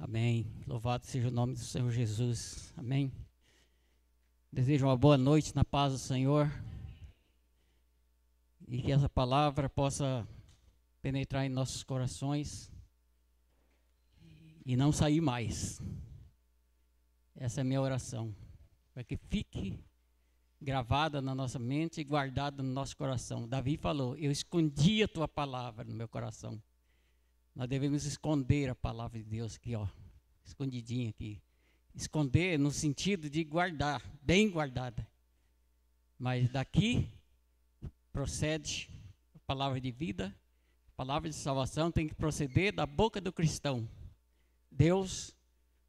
Amém. Louvado seja o nome do Senhor Jesus. Amém. Desejo uma boa noite na paz do Senhor. E que essa palavra possa penetrar em nossos corações e não sair mais. Essa é a minha oração. Para que fique gravada na nossa mente e guardada no nosso coração. Davi falou: eu escondi a tua palavra no meu coração. Nós devemos esconder a palavra de Deus aqui, ó, escondidinha aqui. Esconder no sentido de guardar, bem guardada. Mas daqui procede a palavra de vida, a palavra de salvação tem que proceder da boca do cristão. Deus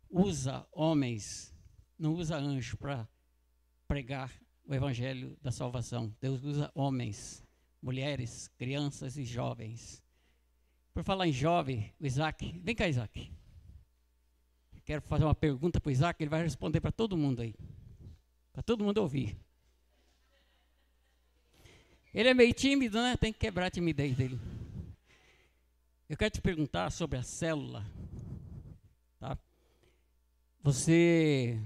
usa homens, não usa anjo para pregar o evangelho da salvação. Deus usa homens, mulheres, crianças e jovens. Por falar em jovem, o Isaac, vem cá, Isaac. Quero fazer uma pergunta para o Isaac, ele vai responder para todo mundo aí. Para todo mundo ouvir. Ele é meio tímido, né? Tem que quebrar a timidez dele. Eu quero te perguntar sobre a célula. Tá? Você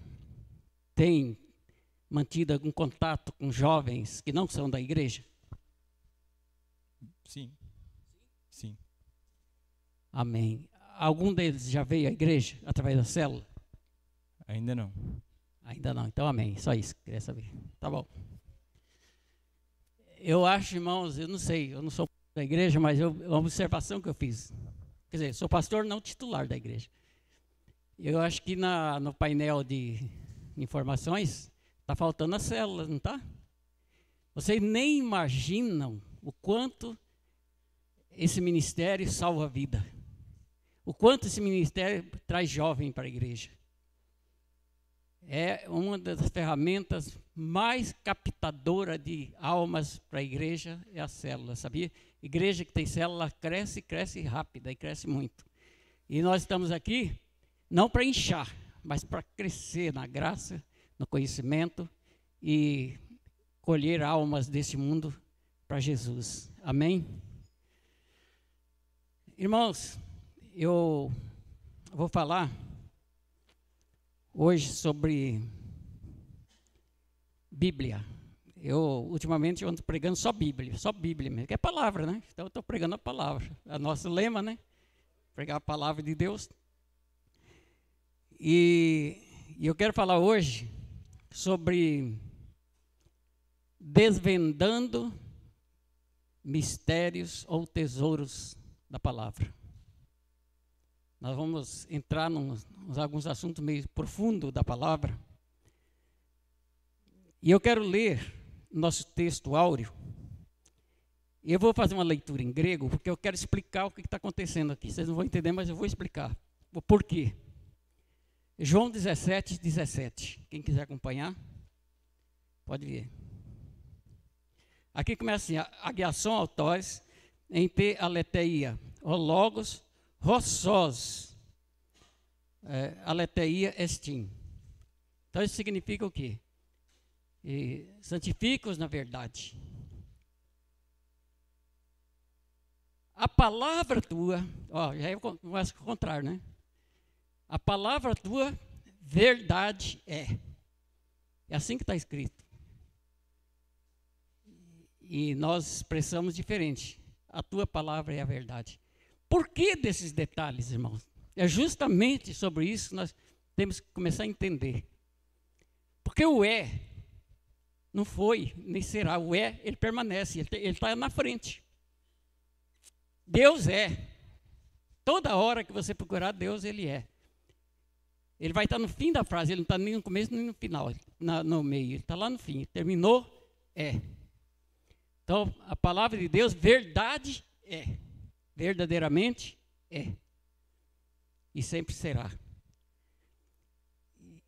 tem mantido algum contato com jovens que não são da igreja? Sim. Sim. Amém. Algum deles já veio à igreja através da célula? Ainda não. Ainda não. Então, amém. Só isso que eu queria saber. Tá bom. Eu acho, irmãos, eu não sei, eu não sou da igreja, mas é uma observação que eu fiz. Quer dizer, sou pastor não titular da igreja. Eu acho que no painel de informações está faltando as células, não está? Vocês nem imaginam o quanto esse ministério salva a vida. O quanto esse ministério traz jovem para a igreja. É uma das ferramentas mais captadoras de almas para a igreja, é a célula, sabia? Igreja que tem célula cresce rápida e cresce muito. E nós estamos aqui não para inchar, mas para crescer na graça, no conhecimento e colher almas desse mundo para Jesus. Amém? Irmãos, eu vou falar hoje sobre Bíblia. Ultimamente, eu ando pregando só Bíblia mesmo, que é palavra, né? Então, eu estou pregando a palavra. É nosso lema, né? Pregar a palavra de Deus. E eu quero falar hoje sobre desvendando mistérios ou tesouros da palavra. Nós vamos entrar em alguns assuntos meio profundos da palavra. E eu quero ler nosso texto áureo. E eu vou fazer uma leitura em grego, porque eu quero explicar o que está acontecendo aqui. Vocês não vão entender, mas eu vou explicar. O porquê. João 17, 17. Quem quiser acompanhar, pode ver. Aqui começa assim: agiação autores, em te aletheia, o logos, Rossós, aletheia estim. Então isso significa o quê? Santifica-os na verdade. A palavra tua, já é o contrário, né? A palavra tua, verdade é. É assim que está escrito. E nós expressamos diferente. A tua palavra é a verdade. Por que desses detalhes, irmãos? É justamente sobre isso que nós temos que começar a entender. Porque o não foi, nem será. O ele permanece, ele está na frente. Deus é. Toda hora que você procurar Deus, ele é. Ele vai estar no fim da frase, ele não está nem no começo nem no final, no meio. Ele está lá no fim. Terminou, é. Então, a palavra de Deus, verdade é. Verdadeiramente é. E sempre será.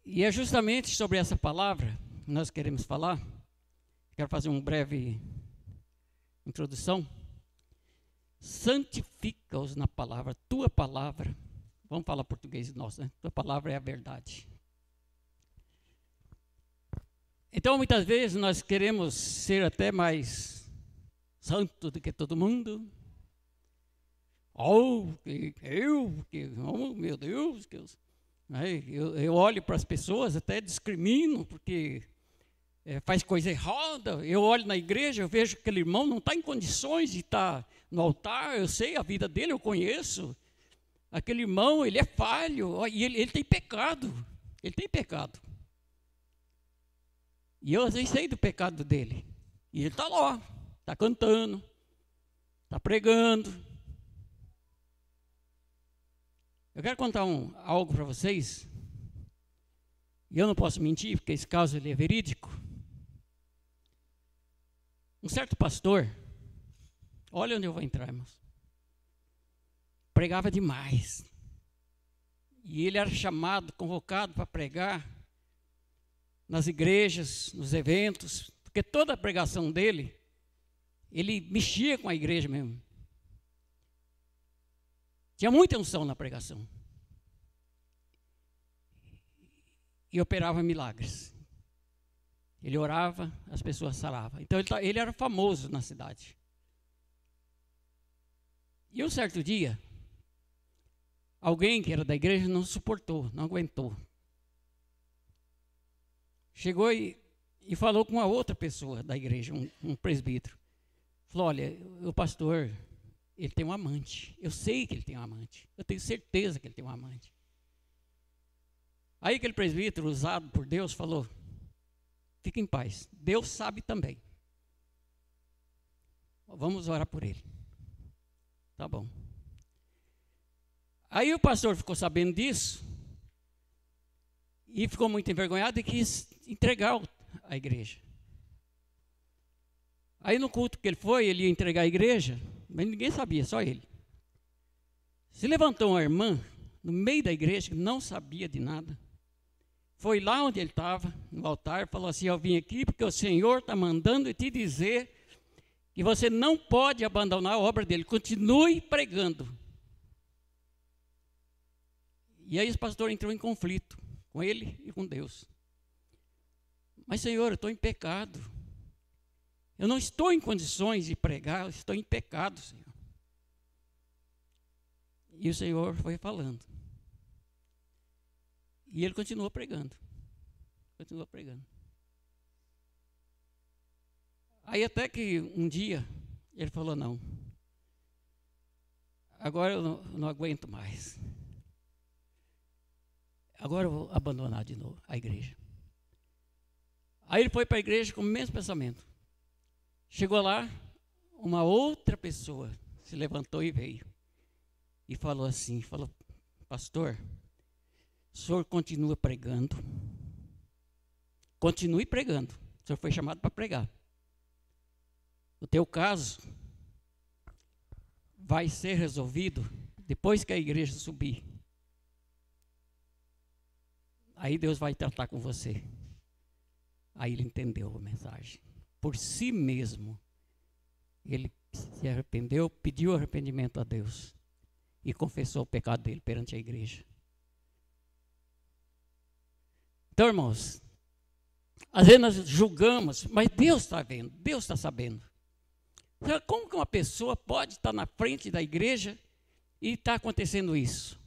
E é justamente sobre essa palavra que nós queremos falar. Quero fazer uma breve introdução. Santifica-os na palavra, tua palavra. Vamos falar português nosso, né? Tua palavra é a verdade. Então, muitas vezes nós queremos ser até mais santo do que todo mundo. Oh, meu Deus, eu olho para as pessoas, até discrimino, porque faz coisa errada. Eu olho na igreja, eu vejo que aquele irmão não está em condições de estar no altar, eu sei a vida dele, eu conheço. Aquele irmão, ele é falho, e ele tem pecado, ele tem pecado. E eu às vezes sei do pecado dele. E ele está lá, está cantando, está pregando. Eu quero contar algo para vocês. E eu não posso mentir, porque esse caso ele é verídico. Um certo pastor, olha onde eu vou entrar, irmãos. Pregava demais. E ele era chamado, convocado para pregar nas igrejas, nos eventos, porque toda a pregação dele, ele mexia com a igreja mesmo. Tinha muita unção na pregação. E operava milagres. Ele orava, as pessoas saravam. Então ele era famoso na cidade. E um certo dia, alguém que era da igreja não suportou, não aguentou. Chegou e falou com uma outra pessoa da igreja, um presbítero. Falou, olha, o pastor, ele tem um amante. Eu sei que ele tem um amante. Eu tenho certeza que ele tem um amante. Aí aquele presbítero, usado por Deus, falou, fique em paz. Deus sabe também. Vamos orar por ele. Tá bom. Aí o pastor ficou sabendo disso e ficou muito envergonhado e quis entregar a igreja. Aí no culto que ele foi, ele ia entregar a igreja, mas ninguém sabia, só ele. Se levantou uma irmã no meio da igreja, que não sabia de nada, foi lá onde ele estava, no altar, falou assim, eu vim aqui porque o Senhor está mandando te dizer que você não pode abandonar a obra dele, continue pregando. E aí o pastor entrou em conflito com ele e com Deus. Mas Senhor, eu estou em pecado. Eu não estou em condições de pregar, eu estou em pecado, Senhor. E o Senhor foi falando. E ele continuou pregando. Continuou pregando. Aí até que um dia, ele falou, não. Agora eu não aguento mais. Agora eu vou abandonar de novo a igreja. Aí ele foi para a igreja com o mesmo pensamento. Chegou lá, uma outra pessoa se levantou e veio. E falou assim, falou, pastor, o senhor continua pregando. Continue pregando. O senhor foi chamado para pregar. O teu caso vai ser resolvido depois que a igreja subir. Aí Deus vai tratar com você. Aí ele entendeu a mensagem. Por si mesmo, ele se arrependeu, pediu arrependimento a Deus e confessou o pecado dele perante a igreja. Então, irmãos, às vezes nós julgamos, mas Deus está vendo, Deus está sabendo. Como que uma pessoa pode estar na frente da igreja e está acontecendo isso?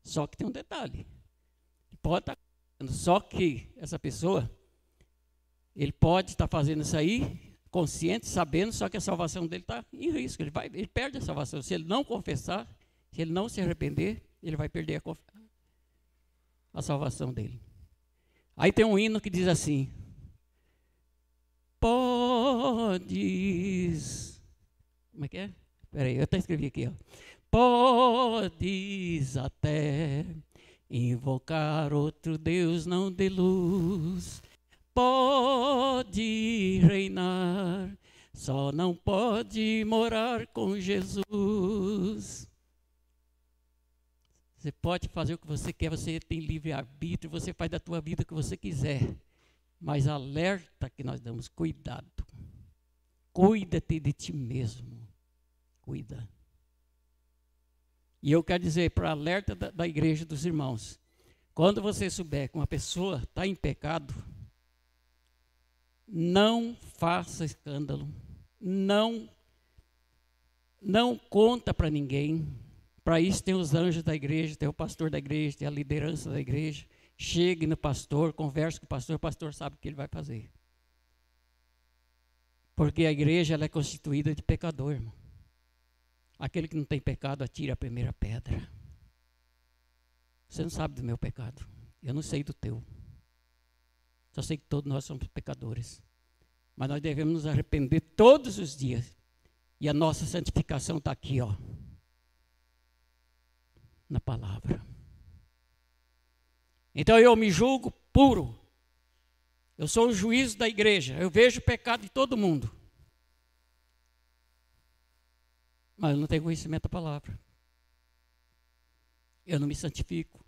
Só que tem um detalhe. Pode estar acontecendo, só que essa pessoa, ele pode estar fazendo isso aí, consciente, sabendo, só que a salvação dele está em risco. Ele perde a salvação. Se ele não confessar, se ele não se arrepender, ele vai perder a salvação dele. Aí tem um hino que diz assim, podes, como é que é? Espera aí, eu até escrevi aqui, ó. Podes até invocar outro Deus não de luz, pode reinar, só não pode morar com Jesus. Você pode fazer o que você quer, você tem livre-arbítrio, você faz da tua vida o que você quiser. Mas alerta que nós damos, cuidado. Cuida-te de ti mesmo. Cuida. E eu quero dizer para alerta da igreja dos irmãos, quando você souber que uma pessoa está em pecado, não faça escândalo, não Não conta para ninguém. Para isso tem os anjos da igreja, tem o pastor da igreja, tem a liderança da igreja. Chegue no pastor, converse com o pastor sabe o que ele vai fazer. Porque a igreja ela é constituída de pecador, irmão. Aquele que não tem pecado, atira a primeira pedra. Você não sabe do meu pecado. Eu não sei do teu. Só sei que todos nós somos pecadores. Mas nós devemos nos arrepender todos os dias. E a nossa santificação está aqui, ó. Na palavra. Então eu me julgo puro. Eu sou o juiz da igreja. Eu vejo o pecado de todo mundo. Mas eu não tenho conhecimento da palavra. Eu não me santifico.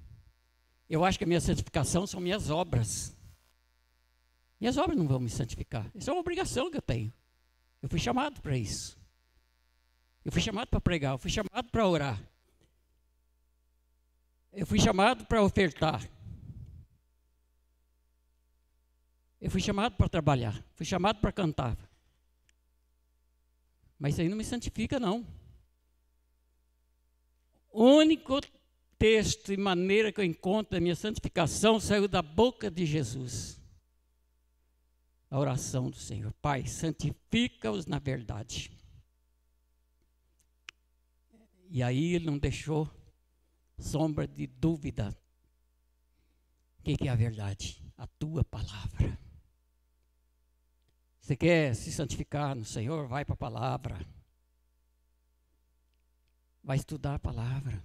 Eu acho que a minha santificação são minhas obras. Minhas obras não vão me santificar. Isso é uma obrigação que eu tenho. Eu fui chamado para isso. Eu fui chamado para pregar. Eu fui chamado para orar. Eu fui chamado para ofertar. Eu fui chamado para trabalhar. Fui chamado para cantar. Mas isso aí não me santifica, não. O único texto e maneira que eu encontro da minha santificação saiu da boca de Jesus. A oração do Senhor. Pai, santifica-os na verdade. E aí ele não deixou sombra de dúvida. O que é a verdade? A tua palavra. Você quer se santificar no Senhor? Vai para a palavra. Vai estudar a palavra.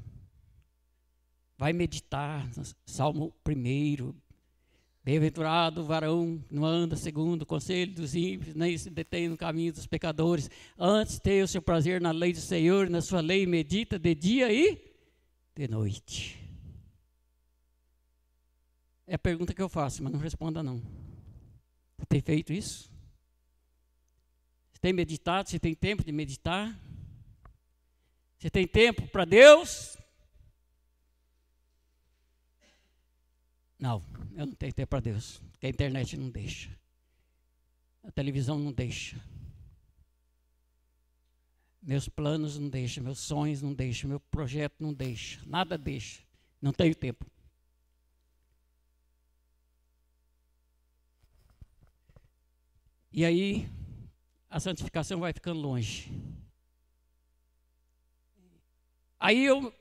Vai meditar no Salmo 1. Bem-aventurado o varão, não anda segundo o conselho dos ímpios, nem se detém no caminho dos pecadores. Antes tenha o seu prazer na lei do Senhor, na sua lei medita de dia e de noite. É a pergunta que eu faço, mas não responda não. Você tem feito isso? Você tem meditado? Você tem tempo de meditar? Você tem tempo para Deus? Não, eu não tenho tempo para Deus, porque a internet não deixa. A televisão não deixa. Meus planos não deixam, meus sonhos não deixam, meu projeto não deixa, nada deixa. Não tenho tempo. E aí, a santificação vai ficando longe. Aí eu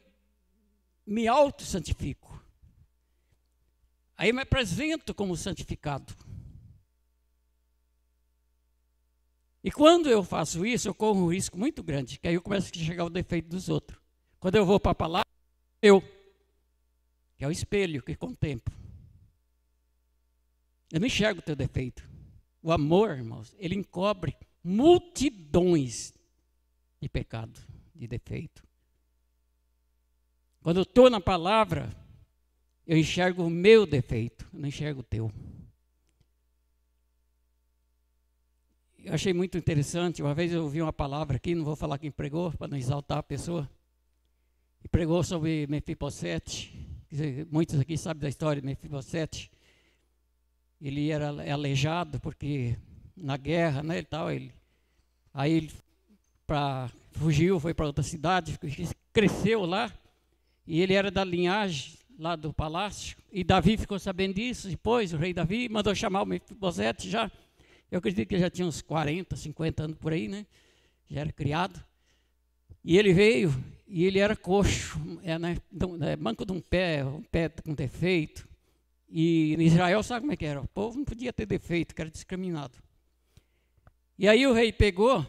me auto-santifico. Aí eu me apresento como santificado. E quando eu faço isso, eu corro um risco muito grande, que aí eu começo a enxergar o defeito dos outros. Quando eu vou para a palavra, que é o espelho que contemplo. Eu não enxergo o teu defeito. O amor, irmãos, ele encobre multidões de pecado, de defeito. Quando eu estou na palavra, eu enxergo o meu defeito, eu não enxergo o teu. Eu achei muito interessante, uma vez eu ouvi uma palavra aqui, não vou falar quem pregou, para não exaltar a pessoa, e pregou sobre Mefibosete. Muitos aqui sabem da história de Mefibosete. Ele era aleijado porque na guerra, né, aí ele fugiu, foi para outra cidade, cresceu lá, e ele era da linhagem lá do palácio, e Davi ficou sabendo disso. Depois o rei Davi mandou chamar o Mefibosete já. Eu acredito que ele já tinha uns 40, 50 anos por aí, né? Já era criado. E ele veio, e ele era coxo, manco de um pé com defeito. E em Israel, sabe como é que era? O povo não podia ter defeito, que era discriminado. E aí o rei pegou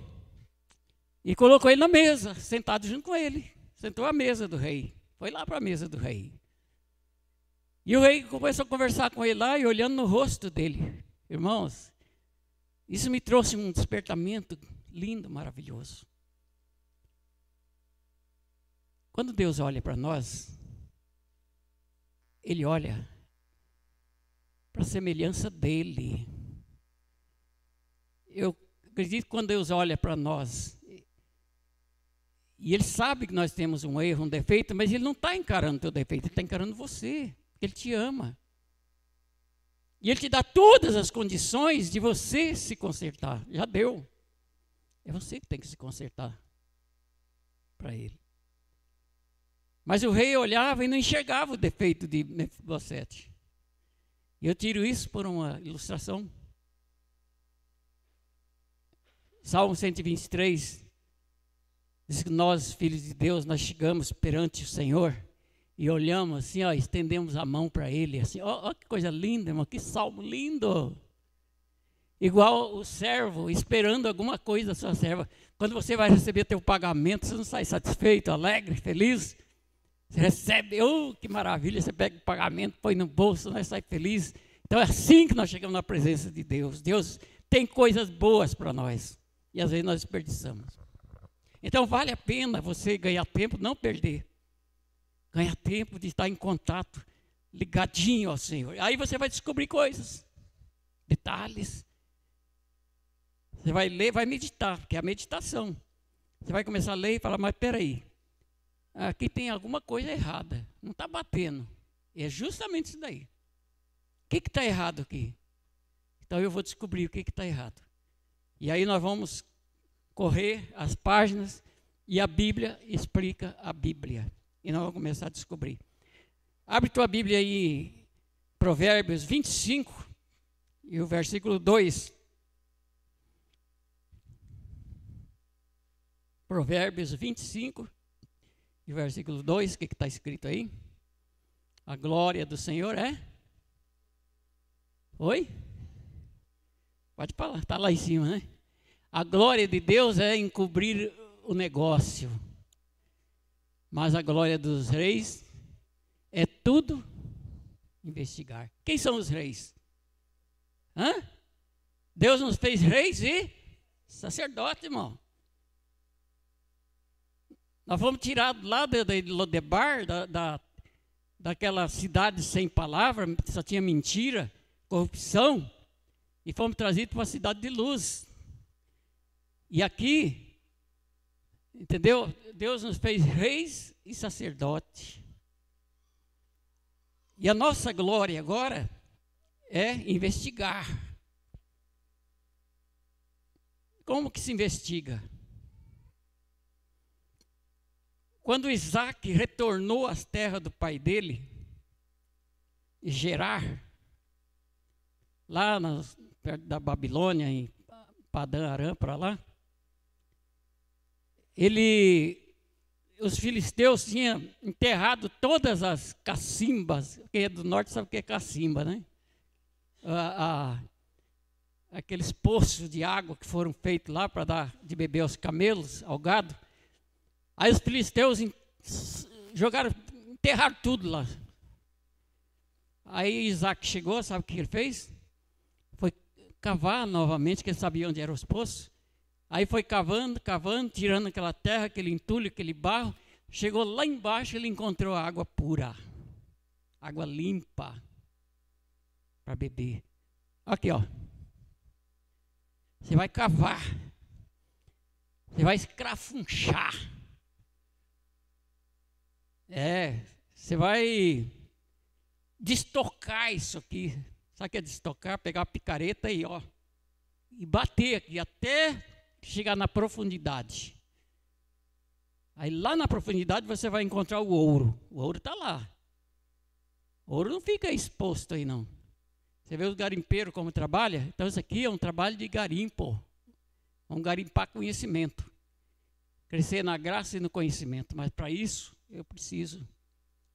e colocou ele na mesa, sentado junto com ele. Sentou à mesa do rei. Foi lá para a mesa do rei. E o rei começou a conversar com ele lá e olhando no rosto dele. Irmãos, isso me trouxe um despertamento lindo, maravilhoso. Quando Deus olha para nós, Ele olha para a semelhança dEle. Eu acredito que quando Deus olha para nós, e Ele sabe que nós temos um erro, um defeito, mas Ele não está encarando o teu defeito, Ele está encarando você. Ele te ama. E Ele te dá todas as condições de você se consertar. Já deu. É você que tem que se consertar. para ele. Mas o rei olhava e não enxergava o defeito de Mefibosete. E eu tiro isso por uma ilustração. Salmo 123 diz que nós, filhos de Deus, nós chegamos perante o Senhor e olhamos assim, ó, estendemos a mão para Ele, assim, ó, que coisa linda, irmão, que salmo lindo. Igual o servo esperando alguma coisa da sua serva. Quando você vai receber teu pagamento, você não sai satisfeito, alegre, feliz? Você recebe, que maravilha, você pega o pagamento, põe no bolso, nós sai feliz. Então é assim que nós chegamos na presença de Deus. Deus tem coisas boas para nós e às vezes nós desperdiçamos. Então vale a pena você ganhar tempo, não perder. Ganhar tempo de estar em contato, ligadinho ao Senhor. Aí você vai descobrir coisas, detalhes. Você vai ler, vai meditar, porque é a meditação. Você vai começar a ler e falar, mas peraí, aqui tem alguma coisa errada, não está batendo. E é justamente isso daí. O que está errado aqui? Então eu vou descobrir o que está errado. E aí nós vamos correr as páginas e a Bíblia explica a Bíblia. E nós vamos começar a descobrir. Abre tua Bíblia aí, Provérbios 25 e o versículo 2. Provérbios 25 e o versículo 2, o que está escrito aí? A glória do Senhor é? Oi? Pode falar, está lá em cima, né? A glória de Deus é encobrir o negócio. Mas a glória dos reis é tudo investigar. Quem são os reis? Hã? Deus nos fez reis e sacerdote, irmão. Nós fomos tirados lá de Lodebar, daquela cidade sem palavra, só tinha mentira, corrupção, e fomos trazidos para uma cidade de luz. E aqui, entendeu? Deus nos fez reis e sacerdote. E a nossa glória agora é investigar. Como que se investiga? Quando Isaac retornou às terras do pai dele, Gerar, lá perto da Babilônia, em Padã Arã, para lá, os filisteus tinham enterrado todas as cacimbas. Quem é do norte sabe o que é cacimba, né? Aqueles poços de água que foram feitos lá para dar de beber aos camelos, ao gado. Aí os filisteus enterraram tudo lá. Aí Isaac chegou, sabe o que ele fez? Foi cavar novamente, que ele sabia onde eram os poços. Aí foi cavando, tirando aquela terra, aquele entulho, aquele barro. Chegou lá embaixo, ele encontrou água pura, água limpa para beber. Aqui, ó. Você vai cavar, você vai escrafunchar. Você vai destocar isso aqui. Sabe o que é destocar? Pegar a picareta e bater aqui até chegar na profundidade. Aí lá na profundidade você vai encontrar o ouro. O ouro está lá. O ouro não fica exposto aí não. Você vê os garimpeiros como trabalham? Então isso aqui é um trabalho de garimpo. Vamos garimpar conhecimento. Crescer na graça e no conhecimento. Mas para isso eu preciso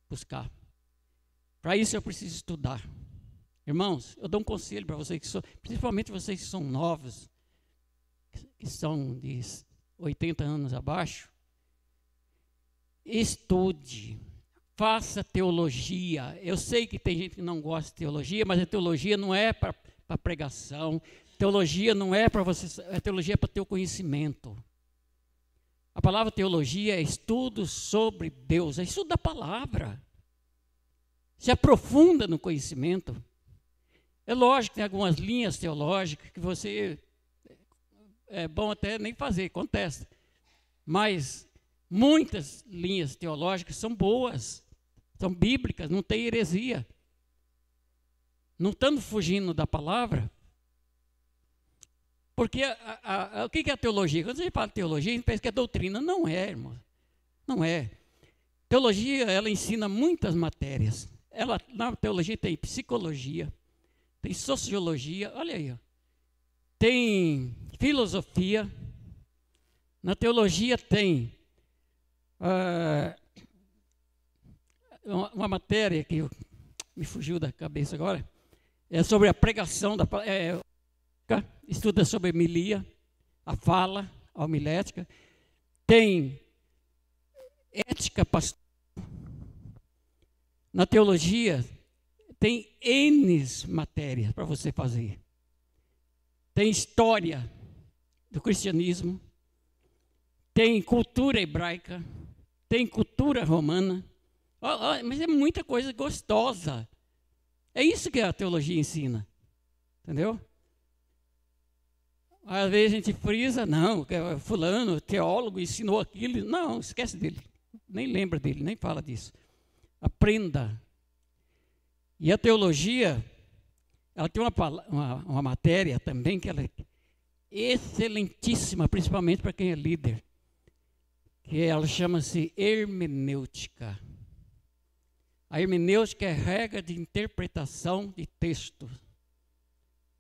buscar. Para isso eu preciso estudar. Irmãos, eu dou um conselho para vocês, principalmente vocês que são novos, que são de 80 anos abaixo. Estude, faça teologia. Eu sei que tem gente que não gosta de teologia, mas a teologia não é para pregação. Teologia não é para você, a teologia é para ter o conhecimento. A palavra teologia é estudo sobre Deus, é estudo da palavra. Se aprofunda no conhecimento. É lógico que tem algumas linhas teológicas que você é bom até nem fazer, contesta. Mas muitas linhas teológicas são boas, são bíblicas, não tem heresia. Não estando fugindo da palavra. Porque o que é a teologia? Quando a gente fala de teologia, a gente pensa que é doutrina. Não é, irmão. Não é. Teologia, ela ensina muitas matérias. Na teologia tem psicologia, tem sociologia, olha aí, ó. Tem filosofia. Na teologia tem uma matéria que me fugiu da cabeça agora, é sobre a pregação, estuda sobre homilia, a fala, a homilética. Tem ética pastoral. Na teologia tem N matérias para você fazer. Tem história do cristianismo, tem cultura hebraica, tem cultura romana. Mas é muita coisa gostosa. É isso que a teologia ensina. Entendeu? Às vezes a gente frisa, não, fulano, teólogo, ensinou aquilo. Não, esquece dele. Nem lembra dele, nem fala disso. Aprenda. E a teologia, ela tem uma matéria também que ela é excelentíssima, principalmente para quem é líder, que ela chama-se hermenêutica. A hermenêutica é regra de interpretação de texto.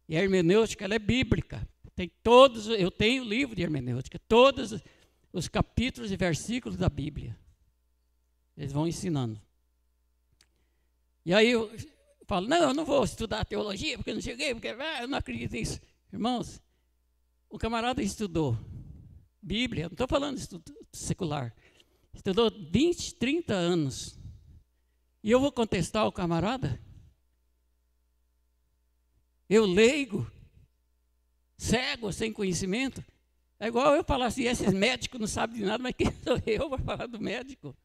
E a hermenêutica, ela é bíblica. Eu tenho o livro de hermenêutica, todos os capítulos e versículos da Bíblia. Eles vão ensinando. E aí eu falo, não, eu não vou estudar teologia, porque eu não cheguei, porque eu não acredito nisso. Irmãos, o camarada estudou Bíblia, não estou falando de estudo secular, estudou 20, 30 anos. E eu vou contestar o camarada? Eu leigo, cego, sem conhecimento? É igual eu falar assim, esses médicos não sabem de nada, mas quem sou eu para falar do médico?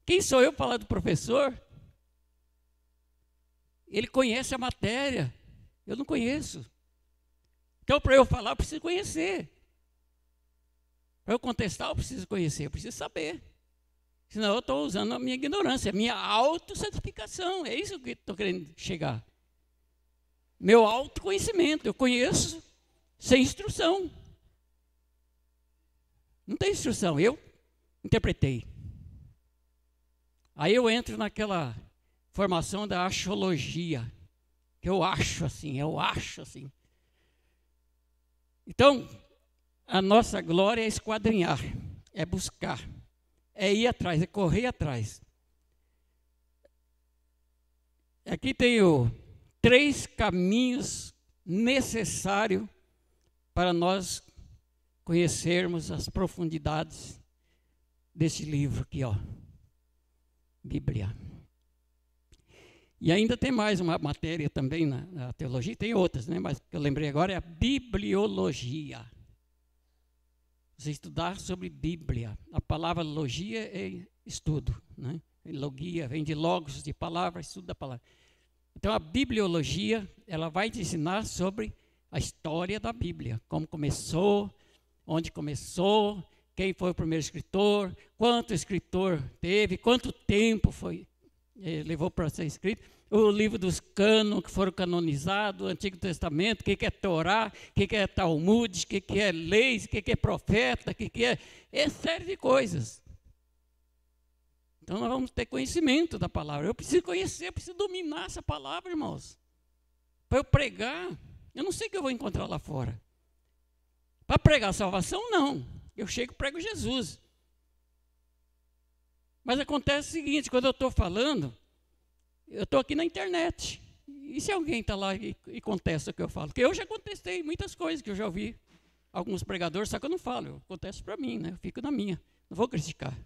Quem sou eu para falar do professor? Ele conhece a matéria, eu não conheço. Então, para eu falar, eu preciso conhecer. Para eu contestar, eu preciso conhecer, eu preciso saber. Senão eu estou usando a minha ignorância, a minha autocertificação. É isso que estou querendo chegar. Meu autoconhecimento, eu conheço sem instrução. Não tem instrução, eu interpretei. Aí eu entro naquela formação da axiologia, que eu acho assim. Então, a nossa glória é esquadrinhar, é buscar, é ir atrás, é correr atrás. Aqui tenho 3 caminhos necessários para nós conhecermos as profundidades desse livro aqui, ó, Bíblia. E ainda tem mais uma matéria também na teologia, tem outras, né? Mas que eu lembrei agora é a bibliologia. Você estudar sobre Bíblia. A palavra logia é estudo, né? Logia vem de logos, de palavra, estudo da palavra. Então a bibliologia, ela vai te ensinar sobre a história da Bíblia, como começou, onde começou, quem foi o primeiro escritor, quanto escritor teve, quanto tempo levou para ser escrito, o livro dos cânones que foram canonizados, o Antigo Testamento, o que é Torá, o que é Talmud, o que é leis, o que é profeta, o que é série de coisas. Então nós vamos ter conhecimento da palavra. Eu preciso conhecer, eu preciso dominar essa palavra, irmãos. Para eu pregar, eu não sei o que eu vou encontrar lá fora. Para pregar a salvação, não. Eu chego e prego Jesus. Mas acontece o seguinte, quando eu estou falando, eu estou aqui na internet. E se alguém está lá e contesta o que eu falo? Porque eu já contestei muitas coisas que eu já ouvi alguns pregadores, só que eu não falo, eu contesto para mim, né? Eu fico na minha, não vou criticar.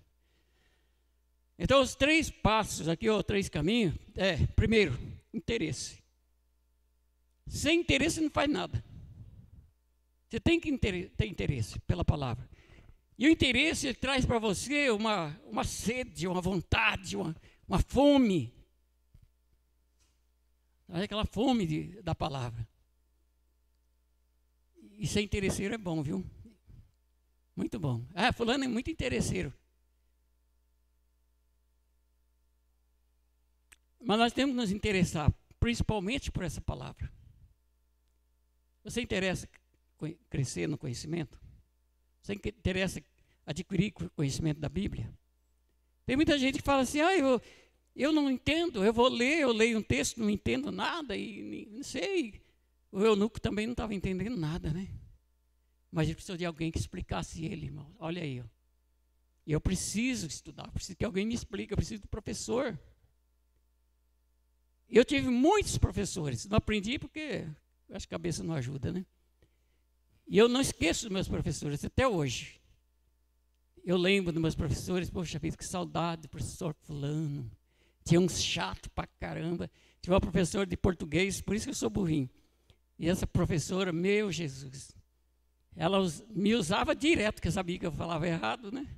Então, os 3 passos aqui, ou 3 caminhos, primeiro, interesse. Sem interesse não faz nada. Você tem que ter interesse pela palavra. E o interesse traz para você uma sede, uma vontade, uma fome. Aquela fome da palavra. E ser interesseiro é bom, viu? Muito bom. Fulano é muito interesseiro. Mas nós temos que nos interessar, principalmente por essa palavra. Você interessa crescer no conhecimento? Você interessa adquirir conhecimento da Bíblia. Tem muita gente que fala assim, eu não entendo, eu leio um texto, não entendo nada, e não sei. O eunuco também não estava entendendo nada, né? Mas ele precisou de alguém que explicasse ele, irmão. Olha aí, ó. Eu preciso estudar, preciso que alguém me explique, eu preciso do professor. Eu tive muitos professores, não aprendi porque acho que a cabeça não ajuda, né? E eu não esqueço dos meus professores até hoje. Eu lembro dos meus professores, poxa vida, que saudade do professor fulano. Tinha uns chato pra caramba. Tinha uma professora de português, por isso que eu sou burrinho. E essa professora, meu Jesus, ela me usava direto, porque sabia que eu falava errado, né?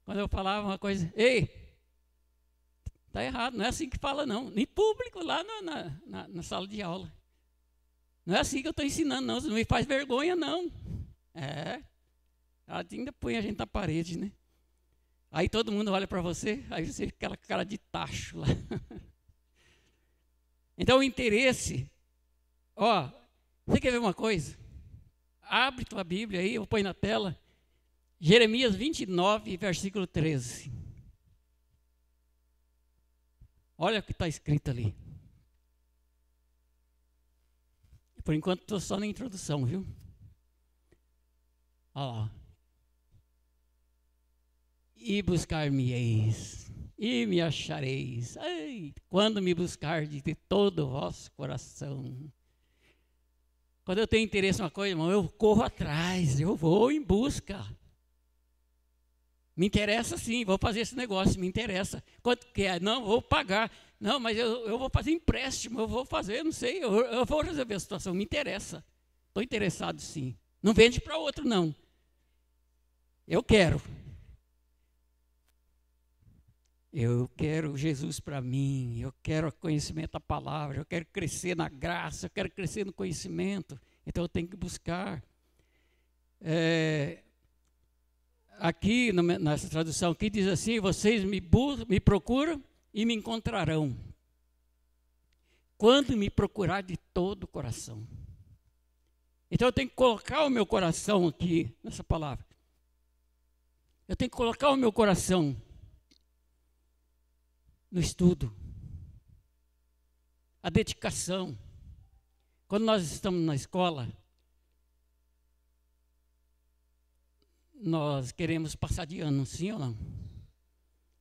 Quando eu falava uma coisa, ei, tá errado, não é assim que fala não. Em público, lá na sala de aula. Não é assim que eu estou ensinando, não. Você não me faz vergonha, não. Ela ainda põe a gente na parede, né? Aí todo mundo olha para você, aí você fica aquela cara de tacho lá. Então o interesse, você quer ver uma coisa? Abre tua Bíblia aí, eu ponho na tela. Jeremias 29, versículo 13. Olha o que está escrito ali. Por enquanto estou só na introdução, viu? Olha lá. E buscar-me-eis, e me achareis. Ai, quando me buscardes de todo o vosso coração. Quando eu tenho interesse em uma coisa, irmão, eu corro atrás, eu vou em busca. Me interessa sim, vou fazer esse negócio, me interessa. Quanto que é? Não, vou pagar. Não, mas eu vou fazer empréstimo, eu vou fazer, não sei, eu vou resolver a situação, me interessa. Estou interessado sim. Não vende para outro, não. Eu quero. Eu quero Jesus para mim, eu quero conhecimento da palavra, eu quero crescer na graça, eu quero crescer no conhecimento. Então eu tenho que buscar. Aqui, nessa tradução aqui, diz assim, vocês me procuram e me encontrarão. Quando me procurar de todo o coração. Então eu tenho que colocar o meu coração aqui, nessa palavra. Eu tenho que colocar o meu coração no estudo, a dedicação. Quando nós estamos na escola, nós queremos passar de ano, sim ou não?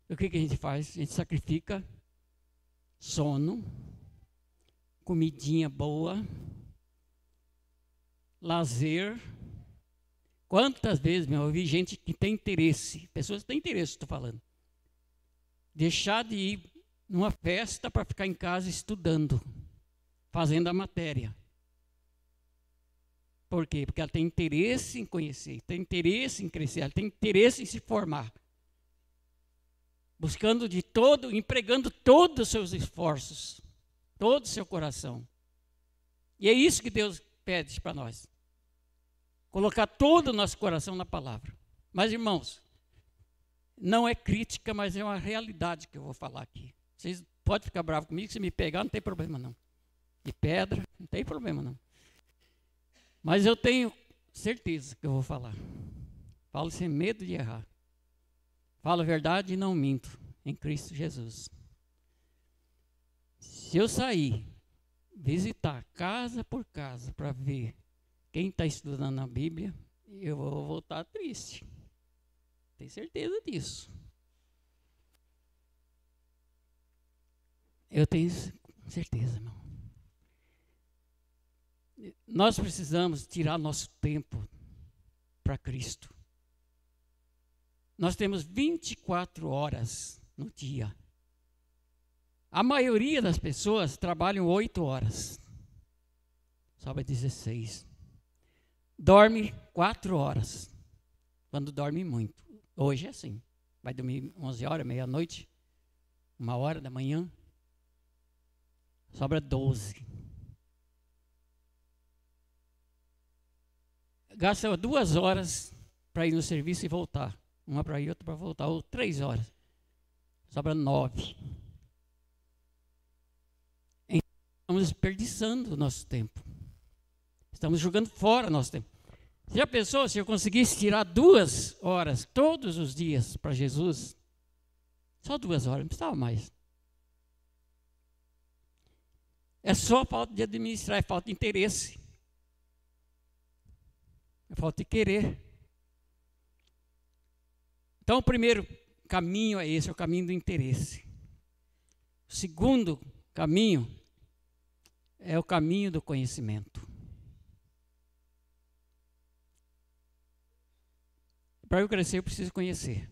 O que a gente faz? A gente sacrifica sono, comidinha boa, lazer. Quantas vezes, eu ouvi gente que tem interesse, pessoas que têm interesse, estou falando, deixar de ir numa festa para ficar em casa estudando, fazendo a matéria. Por quê? Porque ela tem interesse em conhecer, tem interesse em crescer, ela tem interesse em se formar. Buscando empregando todos os seus esforços, todo o seu coração. E é isso que Deus pede para nós. Colocar todo o nosso coração na palavra. Mas, irmãos, não é crítica, mas é uma realidade que eu vou falar aqui. Vocês podem ficar bravos comigo, se me pegar não tem problema não. De pedra, não tem problema não. Mas eu tenho certeza que eu vou falar. Falo sem medo de errar. Falo a verdade e não minto, em Cristo Jesus. Se eu sair, visitar casa por casa para ver quem está estudando a Bíblia, eu vou voltar triste. Tenho certeza disso. Eu tenho certeza, irmão. Nós precisamos tirar nosso tempo para Cristo. Nós temos 24 horas no dia. A maioria das pessoas trabalham 8 horas. Sobra 16. Dorme 4 horas. Quando dorme muito. Hoje é assim. Vai dormir 11 horas, meia-noite, 1h da manhã. Sobra 12. Gasta 2 horas para ir no serviço e voltar. Uma para ir, outra para voltar. Ou 3 horas. Sobra 9. Estamos desperdiçando o nosso tempo. Estamos jogando fora o nosso tempo. Já pensou se eu conseguisse tirar 2 horas todos os dias para Jesus? Só 2 horas, não precisava mais. É só falta de administrar, é falta de interesse. É falta de querer. Então o primeiro caminho é esse, é o caminho do interesse. O segundo caminho é o caminho do conhecimento. Para eu crescer, eu preciso conhecer.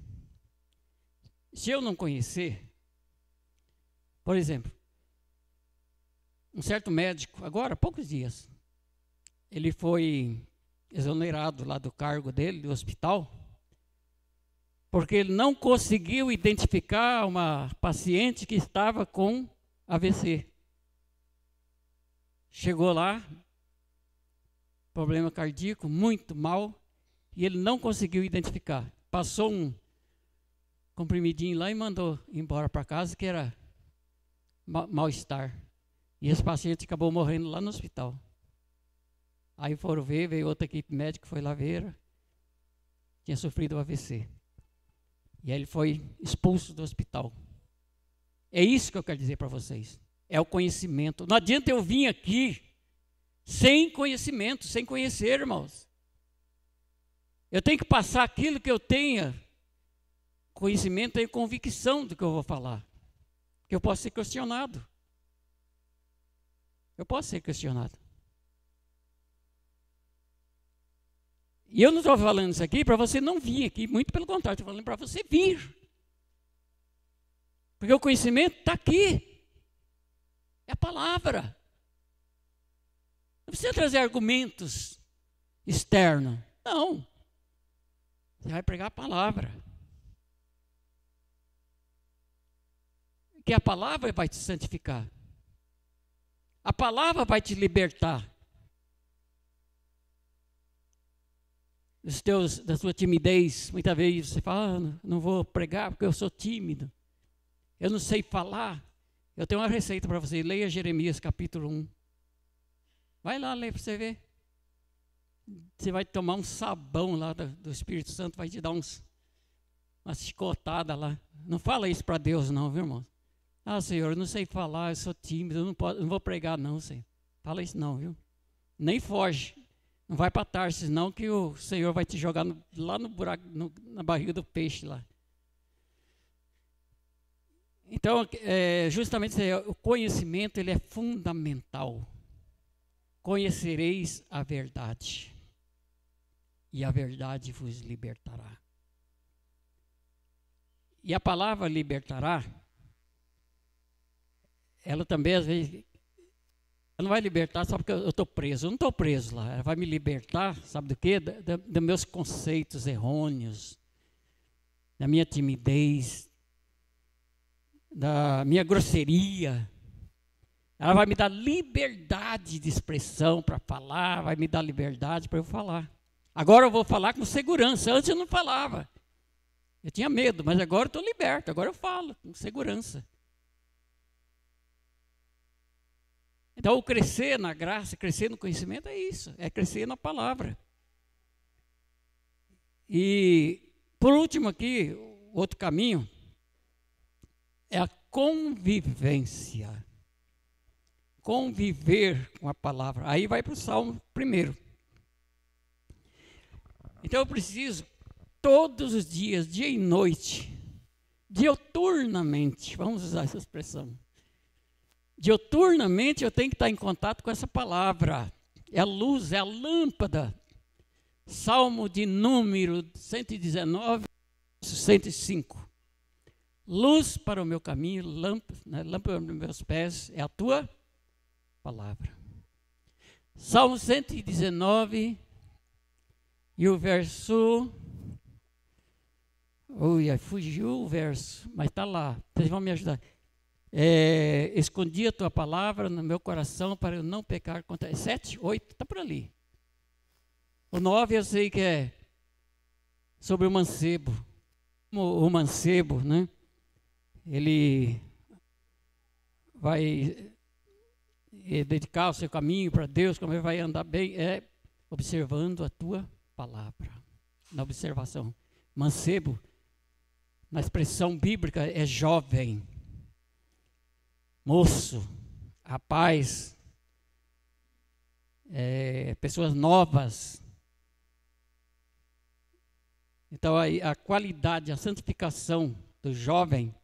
Se eu não conhecer, por exemplo, um certo médico, agora há poucos dias, ele foi exonerado lá do cargo dele, do hospital, porque ele não conseguiu identificar uma paciente que estava com AVC. Chegou lá, problema cardíaco, muito mal, e ele não conseguiu identificar. Passou um comprimidinho lá e mandou embora para casa, que era mal-estar. E esse paciente acabou morrendo lá no hospital. Aí foram ver, veio outra equipe médica, foi lá ver, tinha sofrido AVC. E aí ele foi expulso do hospital. É isso que eu quero dizer para vocês. É o conhecimento. Não adianta eu vir aqui sem conhecimento, sem conhecer, irmãos. Eu tenho que passar aquilo que eu tenha conhecimento e convicção do que eu vou falar. Que eu posso ser questionado. Eu posso ser questionado. E eu não estou falando isso aqui para você não vir aqui, muito pelo contrário, estou falando para você vir. Porque o conhecimento está aqui. É a palavra. Não precisa trazer argumentos externos. Não. Você vai pregar a palavra. Que a palavra vai te santificar. A palavra vai te libertar. Da sua timidez. Muitas vezes você fala, não vou pregar porque eu sou tímido. Eu não sei falar. Eu tenho uma receita para você. Leia Jeremias capítulo 1. Vai lá ler para você ver. Você vai tomar um sabão lá do Espírito Santo, vai te dar uma chicotada lá. Não fala isso para Deus não, viu, irmão? Ah, Senhor, eu não sei falar, eu sou tímido, eu não vou pregar não, Senhor. Fala isso não, viu? Nem foge. Não vai para Tarsis não, que o Senhor vai te jogar lá no buraco, na barriga do peixe lá. Então, justamente o conhecimento, ele é fundamental. Conhecereis a verdade, e a verdade vos libertará. E a palavra libertará, ela também às vezes, ela não vai libertar só porque eu estou preso. Eu não estou preso lá. Ela vai me libertar, sabe do quê? Dos meus conceitos errôneos, da minha timidez, da minha grosseria. Ela vai me dar liberdade de expressão para falar, vai me dar liberdade para eu falar. Agora eu vou falar com segurança. Antes eu não falava. Eu tinha medo, mas agora eu estou liberto. Agora eu falo com segurança. Então, o crescer na graça, crescer no conhecimento é isso. É crescer na palavra. E, por último aqui, outro caminho é a convivência. Conviver com a palavra. Aí vai para o Salmo 1. Então eu preciso, todos os dias, dia e noite, diuturnamente, vamos usar essa expressão, diuturnamente eu tenho que estar em contato com essa palavra. É a luz, é a lâmpada. Salmo de número 119, 105. Luz para o meu caminho, lâmpada para os meus pés, é a tua palavra. Salmo 119 e o verso, fugiu o verso, mas está lá, vocês vão me ajudar. Escondi a tua palavra no meu coração para eu não pecar contra. 7, 8, está por ali. O 9 eu sei que é sobre o mancebo. O mancebo, né? Ele vai dedicar o seu caminho para Deus, como ele vai andar bem, observando a tua palavra. Na observação. Mancebo, na expressão bíblica, é jovem, moço, rapaz, pessoas novas. Então a qualidade, a santificação do jovem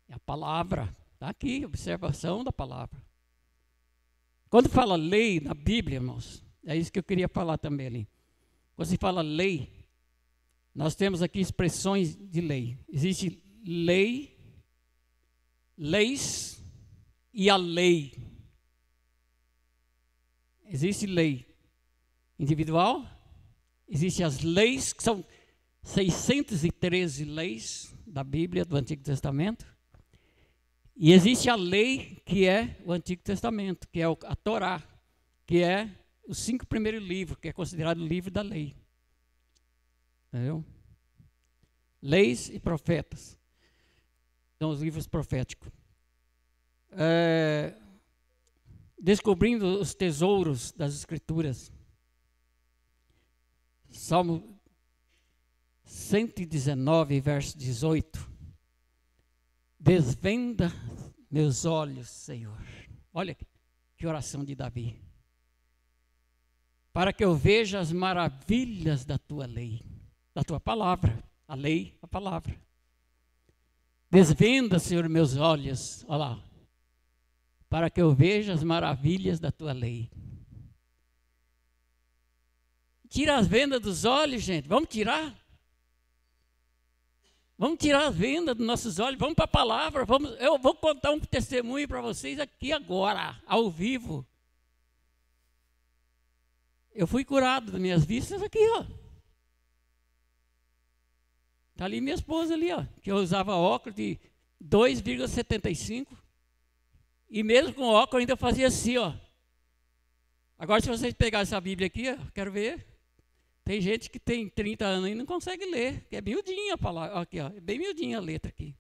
é a palavra. Está aqui, observação da palavra. Quando fala lei na Bíblia, irmãos, é isso que eu queria falar também ali. Quando se fala lei, nós temos aqui expressões de lei. Existe lei, leis e a lei. Existe lei individual, existem as leis, que são 613 leis da Bíblia, do Antigo Testamento. E existe a lei que é o Antigo Testamento, que é a Torá, que é os 5 primeiros livros, que é considerado o livro da lei. Entendeu? Leis e profetas. São os livros proféticos. Descobrindo os tesouros das Escrituras. Salmo 119, verso 18. Desvenda meus olhos, Senhor. Olha que oração de Davi. Para que eu veja as maravilhas da tua lei, da tua palavra. A lei, a palavra. Desvenda, Senhor, meus olhos. Olha lá. Para que eu veja as maravilhas da tua lei. Tira as vendas dos olhos, gente. Vamos tirar? Vamos tirar as vendas dos nossos olhos. Vamos para a palavra. Eu vou contar um testemunho para vocês aqui agora, ao vivo. Eu fui curado das minhas vistas aqui, ó. Está ali minha esposa ali, ó. Que eu usava óculos de 2,75. E mesmo com óculos eu ainda fazia assim, ó. Agora se vocês pegarem essa Bíblia aqui, ó, quero ver. Tem gente que tem 30 anos e não consegue ler. Que é miudinha a palavra. Aqui, ó. É bem miudinha a letra aqui.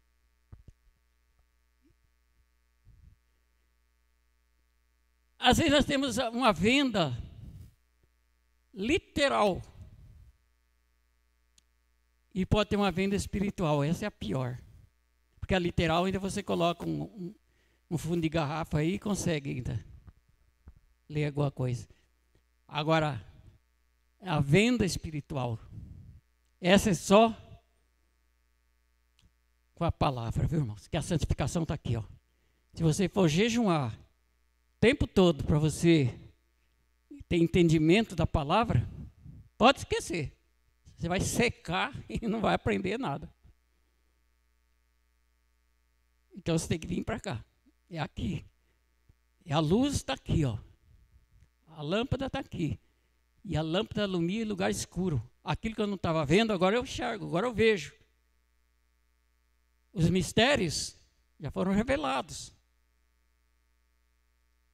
Às vezes nós temos uma venda literal. E pode ter uma venda espiritual. Essa é a pior. Porque a literal ainda você coloca um fundo de garrafa aí e consegue ainda ler alguma coisa. Agora, a venda espiritual, essa é só com a palavra, viu, irmãos? Que a santificação está aqui, ó. Se você for jejuar o tempo todo para você ter entendimento da palavra, pode esquecer. Você vai secar e não vai aprender nada. Então você tem que vir para cá. É aqui. E a luz está aqui, ó. A lâmpada está aqui. E a lâmpada ilumina em lugar escuro. Aquilo que eu não estava vendo, agora eu enxergo, agora eu vejo. Os mistérios já foram revelados.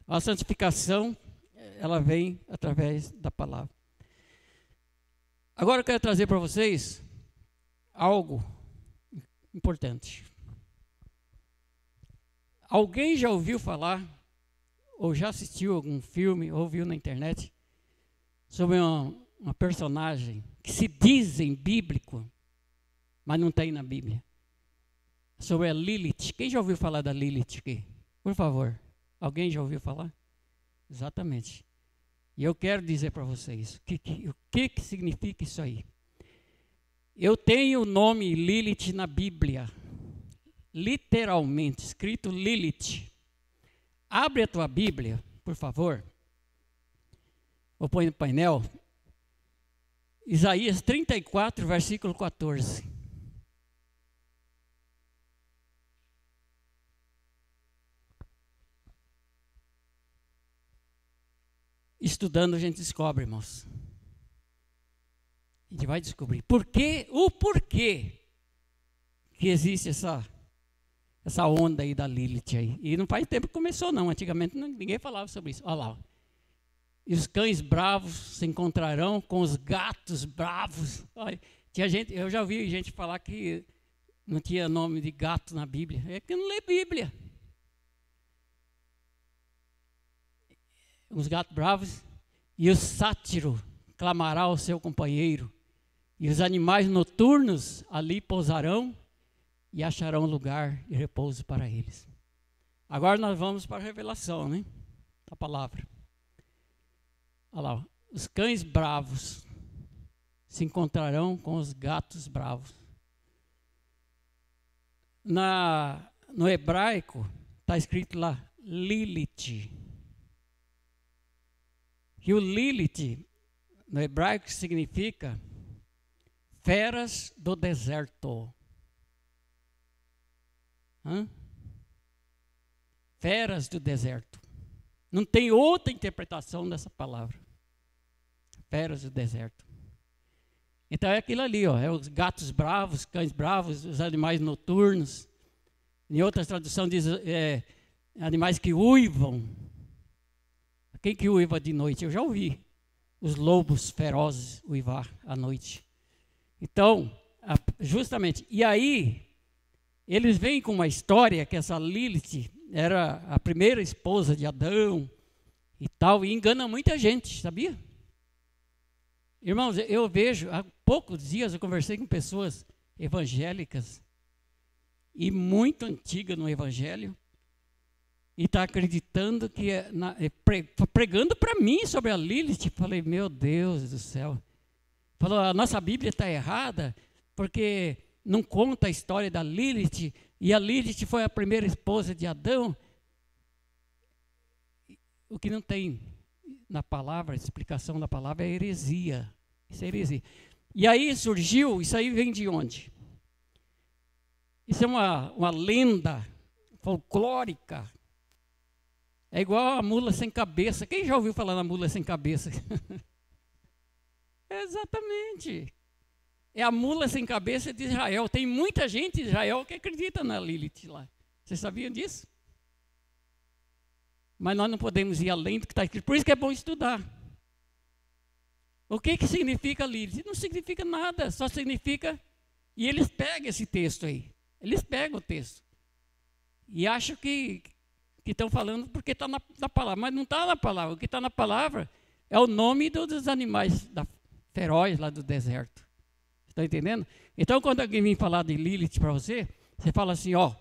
A santificação, ela vem através da palavra. Agora eu quero trazer para vocês algo importante. Alguém já ouviu falar, ou já assistiu algum filme, ou viu na internet, sobre uma personagem que se dizem bíblico, mas não tem na Bíblia? Sobre a Lilith. Quem já ouviu falar da Lilith aqui? Por favor. Alguém já ouviu falar? Exatamente. E eu quero dizer para vocês, o que significa isso aí? Eu tenho o nome Lilith na Bíblia, literalmente, escrito Lilith. Abre a tua Bíblia, por favor. Ou põe no painel. Isaías 34, versículo 14. Estudando a gente descobre, irmãos. A gente vai descobrir o porquê que existe essa onda aí da Lilith aí. E não faz tempo que começou não, antigamente ninguém falava sobre isso. Olha lá. E os cães bravos se encontrarão com os gatos bravos. Olha, eu já ouvi gente falar que não tinha nome de gato na Bíblia. É que não lê Bíblia. Os gatos bravos e o sátiro clamará ao seu companheiro, e os animais noturnos ali pousarão e acharão lugar de repouso para eles. Agora nós vamos para a revelação, né? A palavra. Olha lá, os cães bravos se encontrarão com os gatos bravos. No hebraico está escrito lá, Lilith. E o Lilith, no hebraico, significa feras do deserto. Feras do deserto. Não tem outra interpretação dessa palavra. Feras do deserto. Então é aquilo ali, ó, é os gatos bravos, cães bravos, os animais noturnos. Em outras traduções diz animais que uivam. Quem que uiva de noite? Eu já ouvi os lobos ferozes uivar à noite. Então, justamente, e aí, eles vêm com uma história que essa Lilith era a primeira esposa de Adão e tal, e engana muita gente, sabia? Irmãos, eu vejo, há poucos dias eu conversei com pessoas evangélicas e muito antigas no evangelho, e está acreditando que pregando para mim sobre a Lilith. Falei, meu Deus do céu. Falou, a nossa Bíblia está errada, porque não conta a história da Lilith, e a Lilith foi a primeira esposa de Adão. O que não tem na palavra, a explicação da palavra é heresia. Isso é heresia. E aí surgiu, isso aí vem de onde? Isso é uma lenda folclórica. É igual a mula sem cabeça. Quem já ouviu falar na mula sem cabeça? Exatamente. É a mula sem cabeça de Israel. Tem muita gente de Israel que acredita na Lilith lá. Vocês sabiam disso? Mas nós não podemos ir além do que está escrito. Por isso que é bom estudar. O que significa Lilith? Não significa nada, só significa... E eles pegam esse texto aí. Eles pegam o texto. E acham que estão falando porque está na palavra. Mas não está na palavra. O que está na palavra é o nome dos animais feroz lá do deserto. Está entendendo? Então, quando alguém vem falar de Lilith para você, você fala assim, ó,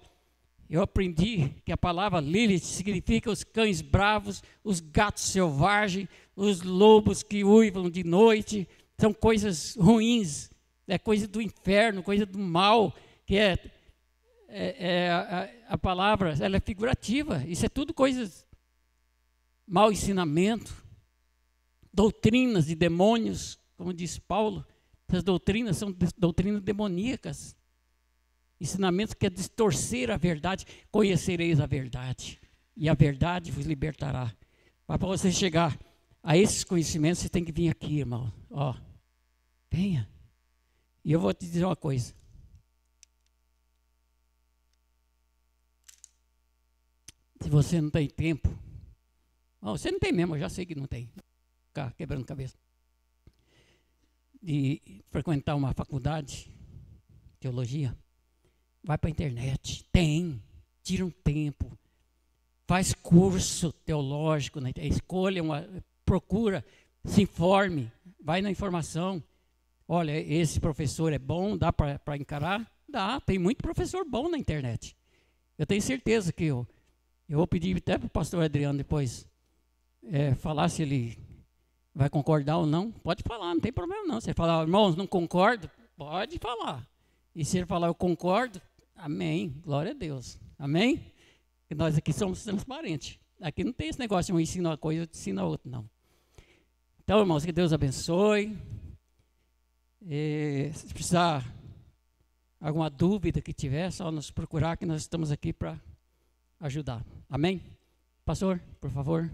eu aprendi que a palavra Lilith significa os cães bravos, os gatos selvagens, os lobos que uivam de noite. São coisas ruins, é coisa do inferno, coisa do mal, que a palavra, ela é figurativa. Isso é tudo coisas, mau ensinamento, doutrinas de demônios, como diz Paulo. Essas doutrinas são doutrinas demoníacas. Ensinamentos que é distorcer a verdade. Conhecereis a verdade, e a verdade vos libertará. Mas para você chegar a esses conhecimentos, você tem que vir aqui, irmão. Ó, venha. E eu vou te dizer uma coisa. Se você não tem tempo, você não tem mesmo, eu já sei que não tem. Ficar quebrando cabeça. De frequentar uma faculdade de teologia, vai para a internet. Tira um tempo. Faz curso teológico, escolha procura, se informe, vai na informação. Olha, esse professor é bom, dá para encarar? Dá, tem muito professor bom na internet. Eu tenho certeza que eu vou pedir até para o pastor Adriano depois falar se ele vai concordar ou não. Pode falar, não tem problema não. Se ele falar, irmãos, não concordo, pode falar. E se ele falar, eu concordo, amém, glória a Deus, amém? E nós aqui somos transparentes. Aqui não tem esse negócio de um ensina uma coisa e outro ensina outra, não. Então, irmãos, que Deus abençoe. Se precisar alguma dúvida que tiver, é só nos procurar, que nós estamos aqui para ajudar. Amém? Pastor, por favor.